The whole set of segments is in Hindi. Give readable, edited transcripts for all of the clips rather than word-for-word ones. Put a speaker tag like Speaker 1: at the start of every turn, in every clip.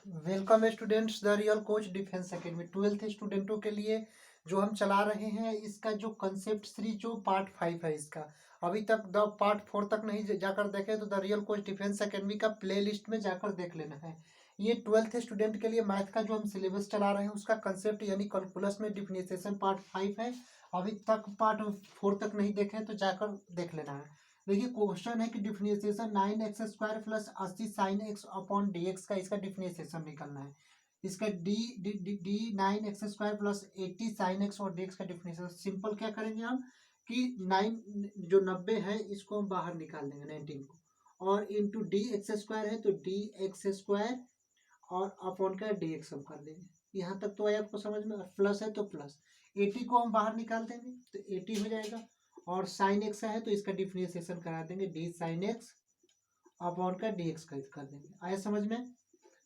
Speaker 1: Welcome students the real coach defence academy. 12th स्टूडेंटों के लिए जो हम चला रहे हैं इसका जो कंसेप्ट सीरीज जो पार्ट 5 है इसका अभी तक द पार्ट 4 तक नहीं जाकर देखे तो the real coach defence academy का प्ले लिस्ट में जाकर देख लेना है। ये 12th स्टूडेंट के लिए मैथ का जो हम सिलेबस चला रहे हैं उसका कंसेप्ट यानी कैलकुलस में डिफरेंशिएशन पार्ट 5 है। अभी तक पार्ट 4 तक नहीं देखे तो जाकर देख लेना है। देखिए क्वेश्चन है कि differentiation 9x² plus 80 sign x upon D x का इसका डिफरेंशिएशन निकालना है। इसका D D D D 9x² plus 80 sine x और डी एक्स का डिफरेंशिएशन सिंपल क्या करेंगे हम कि 9 जो 90 है इसको हम बाहर निकाल देंगे 19 को और इंटू डी एक्स स्क्वायर है तो डी एक्स स्क्वायर और अपॉन का डी एक्स हम कर देंगे। यहाँ तक तो आया आपको समझ में। प्लस है तो प्लस 80 को हम बाहर निकाल देंगे तो 80 हो जाएगा और साइन एक्स है तो इसका डिफरेंशिएशन करा देंगे डी साइन एक्स अपॉन का डी एक्स कर देंगे। आया समझ में।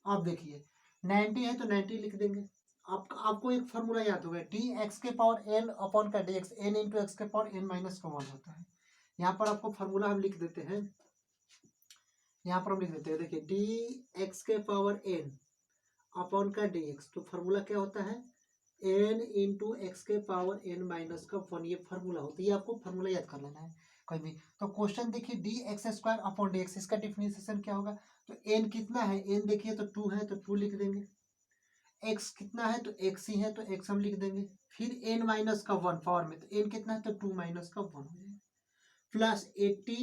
Speaker 1: आप देखिए 90 है तो 90 लिख देंगे। आपको एक फॉर्मूला याद होगा डी एक्स के पावर एन अपॉन का d x n into x के पावर एन माइनस का 1 होता है। यहाँ पर आपको फॉर्मूला हम लिख देते हैं। यहाँ पर हम लिख देते हैं देखिए डी एक्स के पावर एन अपॉन का डी एक्स तो फॉर्मूला क्या होता है एन इंटू एक्स के पावर एन माइनस का 1 ये फॉर्मूला होता है। ये आपको फॉर्मूला याद कर लेना है कोई भी। तो क्वेश्चन देखिए D x square upon D x इसका डिफरेंशिएशन क्या होगा तो एन कितना है एन देखिए तो 2 है तो 2 लिख देंगे। एक्स कितना है तो एक्स ही है तो एक्स हम लिख देंगे। फिर एन माइनस का 1 पावर में तो एन कितना है तो 2 माइनस का 1 हो जाएगा प्लस 80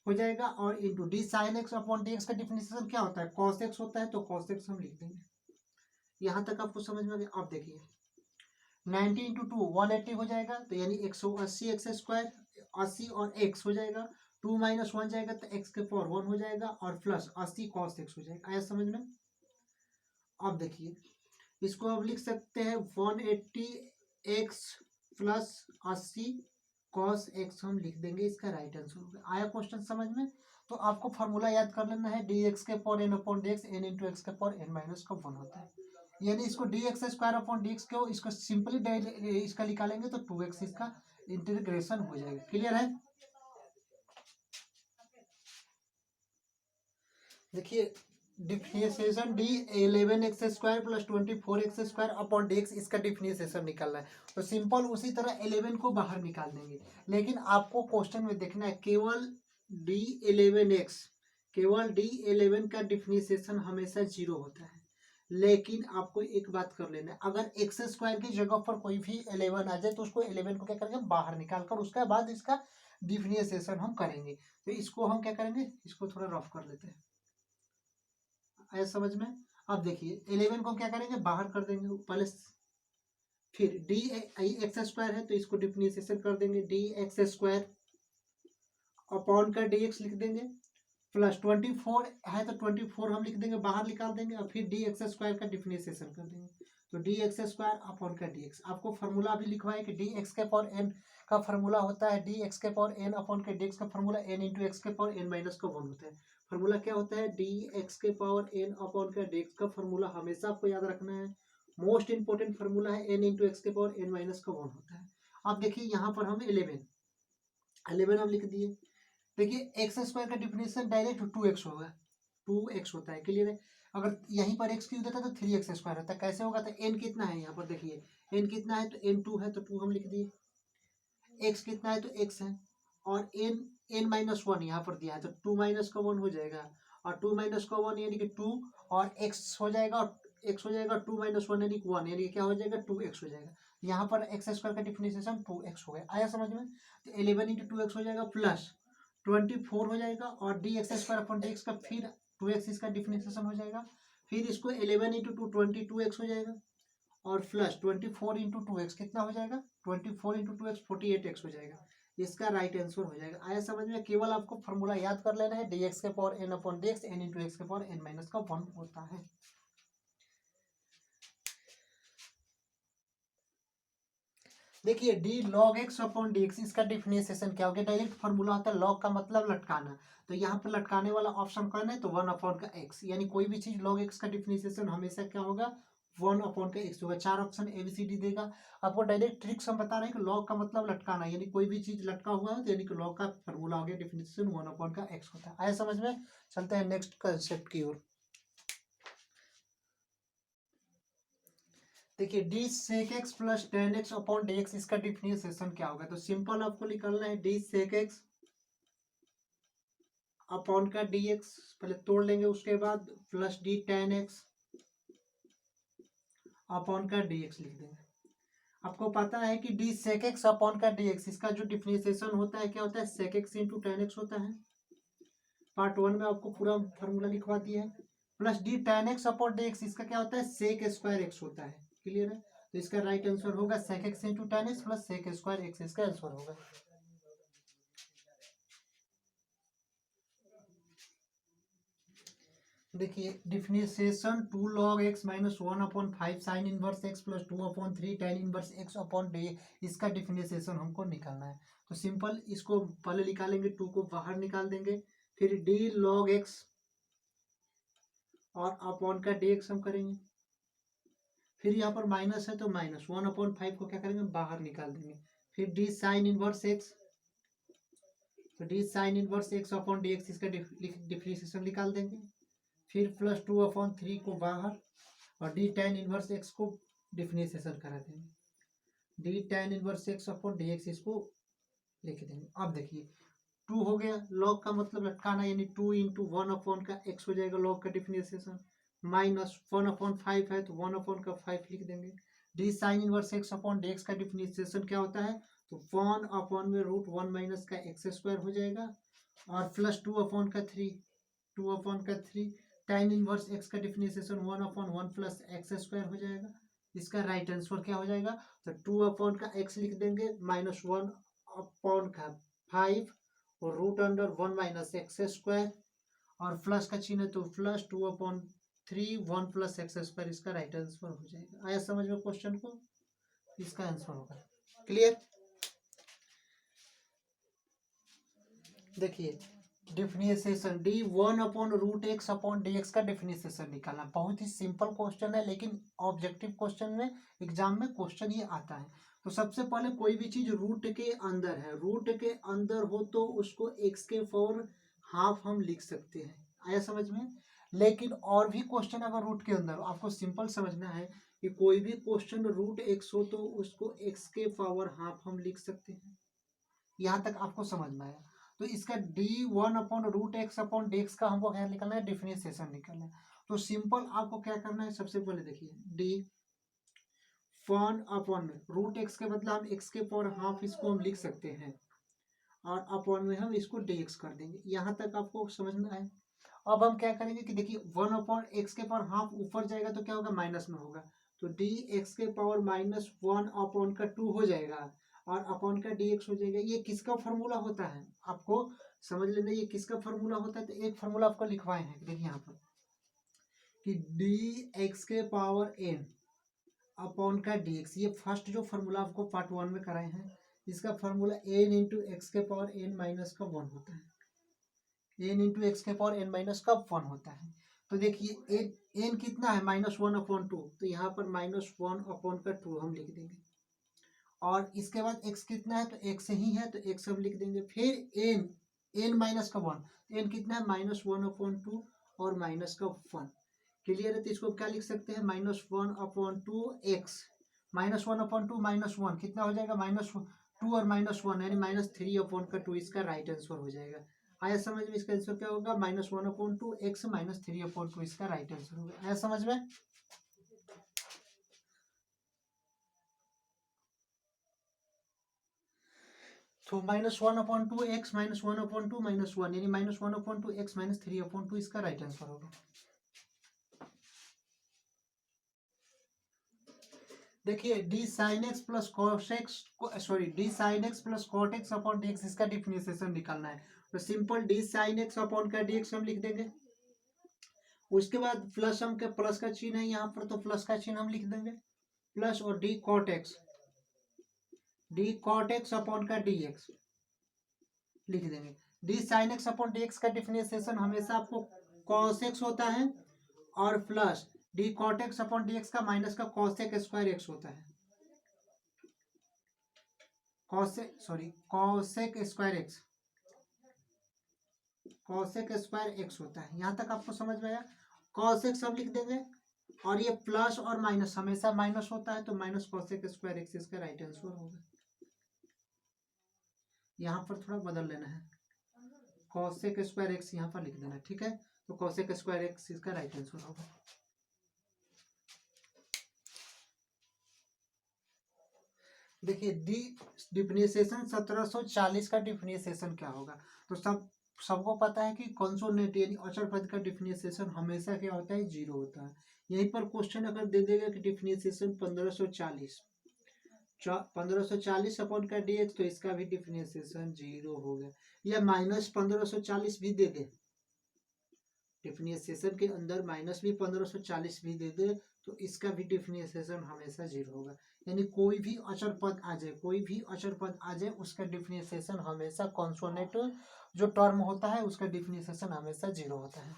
Speaker 1: हो जाएगा और into D sine x upon D x का डिफरेंशिएशन क्या होता है कॉस एक्स होता है तो कॉस एक्स हम लिख देंगे। यहाँ तक आपको समझ में आ गया। अब देखिए 90 इंटू 2 180 हो जाएगा तो यानी 180 एक्स स्क्वायर 80 और एक्स हो जाएगा 2 माइनस 1 जाएगा तो एक्स के पावर 1 हो जाएगा और प्लस 80 कॉस एक्स हो जाएगा। आया समझ में। अब देखिए इसको अब लिख सकते हैं 180 एक्स प्लस 80 कॉस एक्स हम लिख देंगे इसका राइट आंसर होगा। आया क्वेश्चन समझ में। तो आपको फॉर्मूला याद कर लेना है डी एक्स के power n upon D x n into x के पावर एन माइनस का 1 होता है। यानी इसको d x square upon D x को इसको सिंपली इसका निकालेंगे तो 2x इसका इंटीग्रेशन हो जाएगा। क्लियर है। देखिए differentiation D 11x² plus 24x² upon D x इसका डिफरेंशिएशन निकालना है तो सिंपल उसी तरह 11 को बाहर निकाल देंगे। लेकिन आपको क्वेश्चन में देखना है केवल d11x केवल d11 का डिफरेंशिएशन हमेशा 0 होता है। लेकिन आपको एक बात कर लेना है अगर एक्स स्क्वायर की जगह पर कोई भी 11 आ जाए तो उसको 11 को क्या करेंगे बाहर निकाल कर उसके बाद इसका डिफरेंशिएशन हम करेंगे। तो इसको हम क्या करेंगे इसको थोड़ा रफ कर लेते हैं। आया समझ में। अब देखिए 11 को हम क्या करेंगे बाहर कर देंगे पहले। फिर डी एक्स स्क्वायर है तो इसको डिफरेंशिएशन कर देंगे डी एक्स स्क्वायर अपॉन का डी एक्स लिख देंगे प्लस 24 है तो 24 हम लिख देंगे बाहर निकाल देंगे और फिर डी एक्स स्क्वायर का डिफरेंशिएशन कर देंगे तो डी एक्स स्क्वायर अपॉन का डी एक्स। आपको फॉर्मूला भी लिखवाए कि डी एक्स के पावर एन का फॉर्मूला होता है डी एक्स के पावर एन अपॉन के डी एक्स का फॉर्मूला एन इंटू एक्स के पावर एन माइनस का 1 होता है। फॉर्मूला क्या होता है डी एक्स के पावर एन अपॉन का डी एक्स का फॉर्मूला हमेशा आपको याद रखना है। मोस्ट इंपॉर्टेंट फॉर्मूला है एन इंटू एक्स के पावर एन माइनस का 1 होता है। अब देखिए यहाँ पर हम 11 हम लिख दिए। देखिए एक्स स्क्वायर का डिफिनेशन डायरेक्ट 2x होगा 2x होता है। क्लियर है। अगर यहीं पर x क्यों देता तो 3x स्क्वायर होता है। कैसे होगा तो n कितना है यहाँ पर देखिए n कितना है तो n 2 है तो 2 हम लिख दिए। x कितना है तो x है और n माइनस 1 यहाँ पर दिया है तो 2 माइनस का 1 हो जाएगा और 2 माइनस का 1 यानी कि 2 और x हो जाएगा और x हो जाएगा 2 माइनस 1 यानी कि 1 यानी कि क्या हो जाएगा 2x हो जाएगा। यहाँ पर एक्स स्क्वायर का डिफिनेशन 2x हो गया। आया समझ में। तो 11 इंटू 2x हो जाएगा प्लस 24 हो जाएगा और D x square upon D x का फिर 2x इसका डिफरेंशिएशन हो जाएगा। फिर इसको 11 इंटू 2 22x हो जाएगा और प्लस 24 इंटू 2x कितना हो जाएगा 24 इंटू 2x 48x हो जाएगा। इसका राइट आंसर हो जाएगा। आया समझ में। केवल आपको फॉर्मूला याद कर लेना है डी एक्स के power n upon D x n into x के पावर एन माइनस का 1 होता है। देखिए d log x upon D x इसका डिफरेंशिएशन क्या हो गया डायरेक्ट फॉर्मूला होता है लॉग का मतलब लटकाना। तो यहाँ पर लटकाने वाला ऑप्शन करना है तो 1 अपॉन का एक्स यानी कोई भी चीज लॉग एक्स का डिफरेंशिएशन हमेशा क्या होगा 1 अपॉन का एक्स होगा। 4 ऑप्शन एबीसीडी देगा। आपको डायरेक्ट ट्रिक्स हम बता रहे हैं कि लॉग का मतलब लटकाना यानी कोई भी चीज लटका हुआ है तो यानी कि लॉग का फॉर्मूला हो गया डिफरेंशिएशन 1 अपॉन का एक्स होता है। आया समझ में। चलते हैं नेक्स्ट कंसेप्ट की ओर। देखिए d sec x plus tan x upon D x, इसका डिफरेंशिएशन क्या होगा? तो सिंपल आपको निकालना है डी सेक एक्स अपॉन का डी एक्स, पहले तोड़ लेंगे, उसके बाद plus d tan x upon का डी एक्स लिख देंगे। आपको पता है कि डी सेक एक्स अपॉन का डी एक्स, इसका जो डिफरेंशिएशन होता है क्या होता है? Sec x into tan x होता है। पार्ट 1 में आपको पूरा फॉर्मूला लिखवा दिया है। Plus d tan x upon D x, इसका क्या होता है? सेक स्क्वायर एक्स होता है। क्लियर है? तो इसका राइट आंसर होगा sec x into tan x plus sec square x, इसका आंसर होगा। देखिए differentiation 2 log x minus 1/5 sine inverse x plus 2/3 tan inverse x upon d, इसका डिफरेंशिएशन हमको निकालना है। तो सिंपल इसको पहले निकालेंगे, 2 को बाहर निकाल देंगे, फिर d log x और अपॉन का dx हम करेंगे, फिर यहाँ पर माइनस है तो माइनस 1/5 को क्या करेंगे? बाहर निकाल देंगे, फिर d साइन इनवर्स x, तो d sign inverse x upon dx, इसका डिफरेंशिएशन निकाल देंगे, फिर प्लस 2/3 को बाहर और डी टेन इनवर्स एक्स को डिफरेंशिएशन करा देंगे, D tan inverse x upon D x, इसको लिख देंगे। अब देखिए 2 हो गया, लॉग का मतलब लटकाना, यानी 2 इंटू 1 का x हो जाएगा लॉग का डिफरेंशिएशन, माइनस 1/5 है तो 1/5 लिख देंगे। D sine inverse x upon D x का डिफरेंशिएशन क्या होता है? तो 1 में √1 माइनस का एक्स स्क्वायर हो जाएगा, और प्लस 2/3 tan इनवर्स एक्स का डिफरेंशिएशन 1/1 प्लस एक्स स्क्वायर हो जाएगा। इसका राइट आंसर क्या हो जाएगा? तो 2 का x लिख देंगे, माइनस 1/5 और √1 माइनस एक्स स्क्वायर, और प्लस का चिन्ह है तो प्लस 2/3 1 प्लस एक्स स्क्वायर, इसका राइट आंसर हो जाएगा। आया समझ में क्वेश्चन को? इसका आंसर होगा। क्लियर? देखिए differentiation D 1/√x upon D x का डिफरेंशिएशन निकालना, बहुत ही सिंपल क्वेश्चन है, लेकिन ऑब्जेक्टिव क्वेश्चन में एग्जाम में क्वेश्चन ये आता है। तो सबसे पहले कोई भी चीज रूट के अंदर है, रूट के अंदर हो तो उसको x के पावर हाफ हम लिख सकते हैं। आया समझ में? लेकिन और भी क्वेश्चन अगर रूट के अंदर हो, आपको सिंपल समझना है कि कोई भी क्वेश्चन √x हो तो उसको x के पावर हाफ हम लिख सकते हैं। यहाँ तक आपको समझ में आया? तो इसका d1/√x अपॉन dx का हमको क्या निकालना है? डिफरेंशिएशन निकालना है। तो सिंपल आपको क्या करना है? सबसे पहले देखिए d1 में √x के बदला हम x के पावर हाफ इसको हम लिख सकते हैं, और अपॉन में हम इसको dx कर देंगे। यहाँ तक आपको समझना है? अब हम क्या करेंगे कि देखिए 1/x के पावर हाफ ऊपर जाएगा तो क्या होगा? माइनस में होगा, तो dx के पावर -1/2 हो जाएगा, और अपॉन का dx हो जाएगा। ये किसका फॉर्मूला होता है? आपको समझ लेना ये किसका फॉर्मूला होता है। तो एक फॉर्मूला आपको लिखवाए हैं, देखिए यहाँ पर कि dx के पावर n अपॉन का dx, ये फर्स्ट जो फॉर्मूला आपको पार्ट 1 में कराए हैं, इसका फॉर्मूला n इंटू एक्स के पावर n माइनस का 1 होता है, n इंटू एक्स के पावर n माइनस का 1 होता है। तो देखिए n कितना है? -1/2, तो यहाँ पर -1/2 हम लिख देंगे, और इसके बाद x कितना है? तो x ही है तो x हम लिख देंगे, फिर n माइनस का 1, तो n कितना है? -1/2 और माइनस का 1। क्लियर है? तो इसको क्या लिख सकते हैं? -1/2x, -1/2 -1 कितना हो जाएगा? -2 और -1 यानी -3/2, इसका राइट आंसर हो जाएगा। आया समझ में? इसका आंसर क्या होगा? -1/2x -3/2, इसका राइट आंसर होगा। आया समझ में? तो -1/2x -1/2 -1 यानी -1/2x -3/2, इसका राइट आंसर होगा। देखिए d sine x plus cos sorry d sine x plus cot x upon D x, इसका डिफरेंशिएशन निकालना है। तो simple d sine x upon का डी एक्स हम लिख देंगे, उसके बाद प्लस हम के प्लस का चिन्ह है यहाँ पर, तो प्लस का चिन्ह हम लिख देंगे, प्लस और डी कॉट एक्स अपॉन का डी एक्स लिख देंगे। D sine x upon D x का डिफरेंशिएशन हमेशा आपको कॉस एक्स होता है, और plus d cot x upon D x का माइनस का कॉसेक स्क्वायर एक्स होता है, कॉसेक स्क्वायर एक्स होता है। यहाँ तक आपको समझ में आया? कॉस एक्स हम लिख देंगे, और ये प्लस और माइनस हमेशा माइनस होता है, तो माइनस कोसेक स्क्वायर एक्स इसका राइट आंसर होगा। यहाँ पर थोड़ा बदल लेना है, कोसेक स्क्वायर एक्स यहाँ पर लिख देना, ठीक है। तो कोसेक स्क्वायर एक्स इसका राइट आंसर होगा। देखिए डिफरेंशिएशन 1740 का डिफरेंशिएशन क्या होगा। तो सबको पता है कि कंसोनेंट यानी अचर पद का डिफरेंशिएशन हमेशा क्या होता है, जीरो होता है। यहीं पर क्वेश्चन अगर दे देगा कि डिफरेंशिएशन 1540 अपॉन का dx, तो इसका भी डिफरेंशिएशन जीरो हो गया। या माइनस 1540 भी दे दे, डिफरेंशिएशन के अंदर माइनस भी 1540 भी दे दे, तो इसका भी डिफरेंशिएशन हमेशा जीरो होगा। यानी कोई भी अचर पद आ जाए, कोई भी अचर पद आ जाए, उसका डिफरेंशिएशन हमेशा कॉन्सोनेंट जो टर्म होता है उसका डिफरेंशिएशन हमेशा जीरो होता है।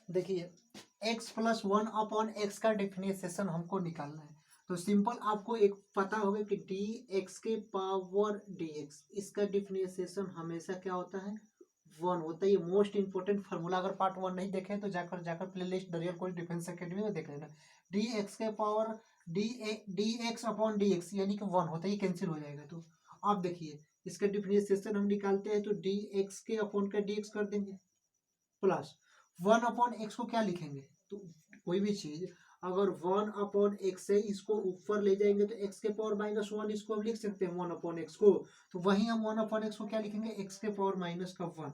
Speaker 1: देखिए x प्लस 1 अपॉन एक्स का डिफरेंशिएशन हमको निकालना है। तो सिंपल आपको एक पता होगा कि डी एक्स के पावर डी एक्स, इसका डिफरेंशिएशन हमेशा क्या होता है, 1 होता है। ये मोस्ट इंपोर्टेंट फार्मूला, अगर पार्ट 1 नहीं देखे तो जाकर play list Dariyal coach defence academy में देख लेना। डी एक्स के power D X upon D X यानी कि 1 होता है, ये कैंसिल हो जाएगा। तो अब देखिए इसका डिफरेंशिएशन हम निकालते हैं, तो डी एक्स के अपॉन का डी एक्स कर देंगे, प्लस 1 अपॉन एक्स को क्या लिखेंगे, तो कोई भी चीज अगर 1 अपॉन एक्स है इसको ऊपर ले जाएंगे तो एक्स के पावर माइनस 1 इसको हम लिख सकते हैं 1 अपॉन एक्स को। तो वहीं हम 1 अपॉन एक्स को क्या लिखेंगे, एक्स के पावर माइनस का 1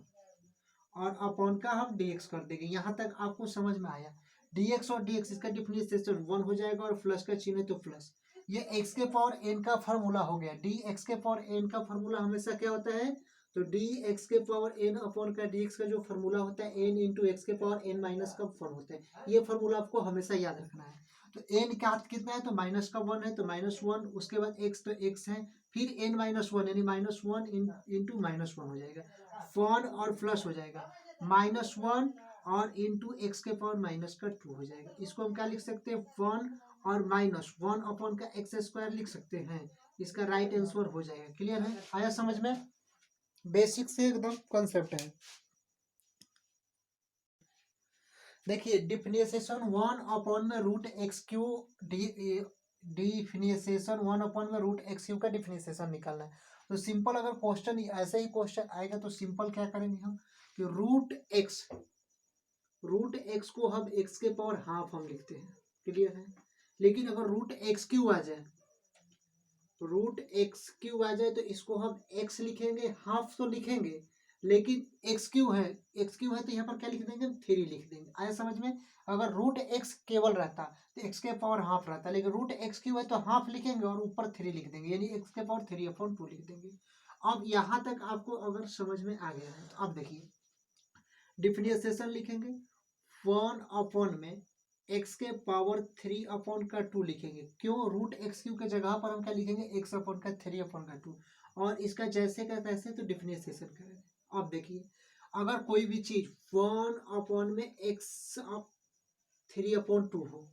Speaker 1: और अपॉन का हम dx कर देंगे। यहाँ तक आपको समझ में आया। dx और dx इसका डिफरेंशिएशन 1 हो जाएगा और प्लस का चिन्ह है तो प्लस। ये x के पावर n का फार्मूला हो गया। dx के पावर n का फार्मूला हमेशा क्या होता है, तो dx के पावर n अपॉन का dx का जो फार्मूला होता है n इंटू एक्स के पावर n माइनस का 1 होता है। ये फार्मूला आपको हमेशा याद रखना है। तो n का कितना है, तो माइनस का 1 है, तो माइनस 1, उसके बाद x तो x है, फिर n माइनस 1 यानी माइनस 1 इंटू माइनस 1 हो जाएगा, 1 और प्लस हो जाएगा माइनस 1 और इंटू एक्स के पावर माइनस का 2 हो जाएगा। इसको हम क्या लिख सकते हैं, 1 और माइनस 1 अपॉन का एक्स स्क्वायर लिख सकते हैं। इसका राइट आंसर हो जाएगा। क्लियर है, आया समझ में, बेसिक से एकदम कॉन्सेप्ट है। देखिए डिफरेंशिएशन 1 अपॉन में root x cube differentiation 1 upon में रूट एक्स क्यू का डिफरेंशिएशन निकालना है। तो सिंपल अगर क्वेश्चन ऐसे ही क्वेश्चन आएगा तो सिंपल क्या करेंगे हम कि रूट एक्स को हम एक्स के पावर हाफ हम लिखते हैं। क्लियर है, लेकिन अगर रूट एक्स क्यू आ जाए, तो इसको हम एक्स लिखेंगे, हाफ तो लिखेंगे, लेकिन एक्स क्यू है तो यहाँ पर क्या लिख देंगे, 3 लिख देंगे। आया समझ में। अगर रूट एक्स केवल रहता तो एक्स के पावर हाफ रहता, लेकिन रूट एक्स क्यू है तो हाफ लिखेंगे और ऊपर 3 लिख देंगे, यानी एक्स के पावर 3/2 लिख देंगे। अब यहाँ तक आपको अगर समझ में आ गया है तो अब देखिए डिफरेंशिएशन लिखेंगे 1 अपॉन में एक्स के पावर 3/2 लिखेंगे। क्यों, रूट एक्स क्यू के जगह पर हम क्या लिखेंगे, एक्स अपॉन का 3/2 और इसका जैसे का तैसे तो डिफरेंशिएशन करेंगे। अब देखिए अगर कोई भी चीज 1 अपॉन में एक्स 3/2 हो,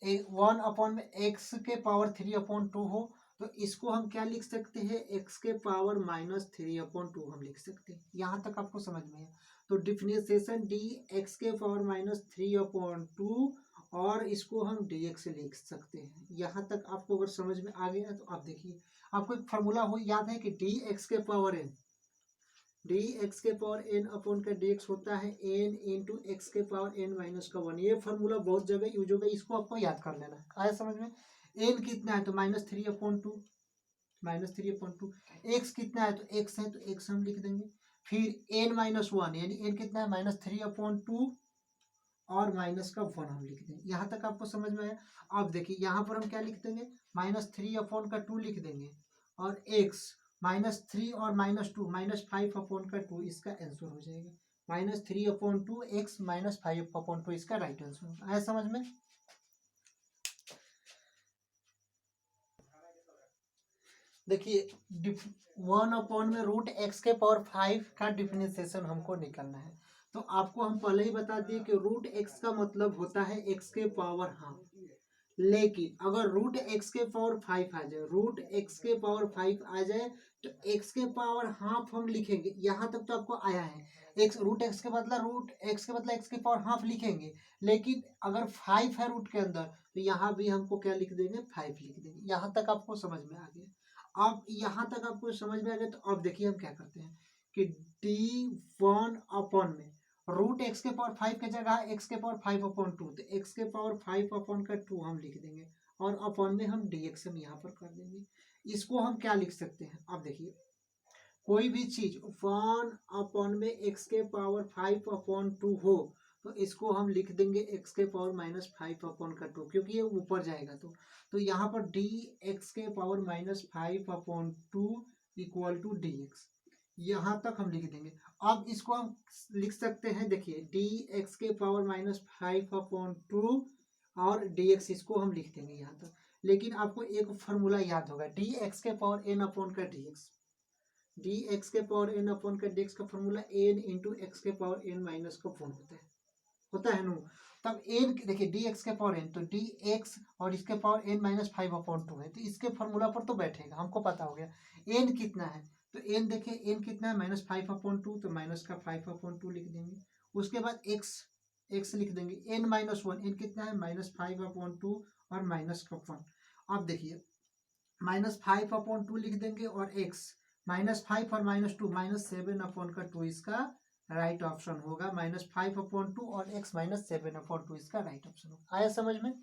Speaker 1: 1 अपॉन में एक्स के पावर 3/2 हो, तो इसको हम क्या लिख सकते हैं, एक्स के पावर माइनस 3/2 हम लिख सकते हैं। यहाँ तक आपको समझ में है। तो डिफरेंशिएशन डी एक्स के पावर माइनस 3/2 और इसको हम डी एक्स लिख सकते हैं। यहाँ तक आपको अगर समझ में आ गया तो आप देखिए आपको एक फार्मूला हो याद है कि डी एक्स के पावर एन अपॉन का डी एक्स होता है एन इंटू एक्स के पावर एन माइनस का 1। ये फार्मूला बहुत जगह यूज होगा, इसको आपको याद कर लेना है। आया समझ में। एन कितना है तो -3/2 एक्स कितना है तो एक्स है तो एक्स हम लिख देंगे, फिर एन माइनस 1 यानी एन कितना है -3/2 और माइनस का 1 हम लिख देंगे। यहाँ तक आपको समझ में आया। अब देखिए यहाँ पर हम क्या लिख देंगे, -3/2 लिख देंगे और एक्स -3 और -2 -5/2 इसका आंसर हो जाएगा। -3/2 एक्स -5/2 इसका राइट आंसर आया समझ में। देखिए 1 अपॉन में रूट एक्स के पावर 5 का डिफरेंशिएशन हमको निकालना है। तो आपको हम पहले ही बता दिए कि रूट एक्स का मतलब होता है एक्स के पावर हाफ। लेकिन अगर रूट एक्स के पावर 5 आ जाए, तो एक्स के पावर हाफ हम लिखेंगे, यहाँ तक तो आपको आया है। एक्स रूट एक्स के बदला एक्स के पावर हाफ लिखेंगे, लेकिन अगर 5 है रूट के अंदर तो यहाँ भी हमको क्या लिख देंगे, 5 लिख देंगे। यहाँ तक आपको समझ में आ गया। अब यहाँ तक आपको समझ में आ गया, तो अब देखिए हम क्या करते हैं कि D1 अपॉन में रूट एक्स के पावर 5 के जगह एक्स के पावर 5 अपॉन 2, तो एक्स के पावर 5 अपॉन का 2 हम लिख देंगे, और अपॉन में हम dx हम यहाँ पर कर देंगे। इसको हम क्या लिख सकते हैं, अब देखिए कोई भी चीज 1 अपॉन में एक्स के पावर 5 अपॉन 2 हो, तो इसको हम लिख देंगे एक्स के पावर -5 अपॉन का 2, क्योंकि ये ऊपर जाएगा। तो यहाँ पर डी एक्स के power -5 upon 2 equal to d x, यहाँ तक हम लिख देंगे। अब इसको हम लिख सकते हैं, देखिए डी एक्स के पावर -5 अपॉन 2 और डी एक्स, इसको हम लिख देंगे यहाँ तक। लेकिन आपको एक फॉर्मूला याद होगा, डी एक्स के पावर एन अपॉन का डी एक्स, डी एक्स के पावर एन अपॉन का डी एक्स का फॉर्मूला एन इंटू एक्स के पावर एन माइनस का फॉर्म होता है नो। तब एन देखिए डी एक्स के पावर एन, तो डी एक्स और इसके पावर एन -5 अपॉन 2 है, तो इसके फॉर्मूला पर तो बैठेगा, हमको पता हो गया। एन कितना है, तो एन देखिए एन कितना है -5 अपॉन 2, तो माइनस का 5 अपॉन 2 लिख देंगे। उसके बाद एक्स लिख देंगे, एन -1, एन कितना है -5 अपॉन 2 और माइनस का 1। अब देखिए -5 अपॉन 2 लिख देंगे, और एक्स -5 और -2 -7 अपॉन का 2 इसका राइट ऑप्शन होगा। -5 अपॉन 2 और x -7 अपॉन 2 इसका राइट ऑप्शन होगा। आया समझ में?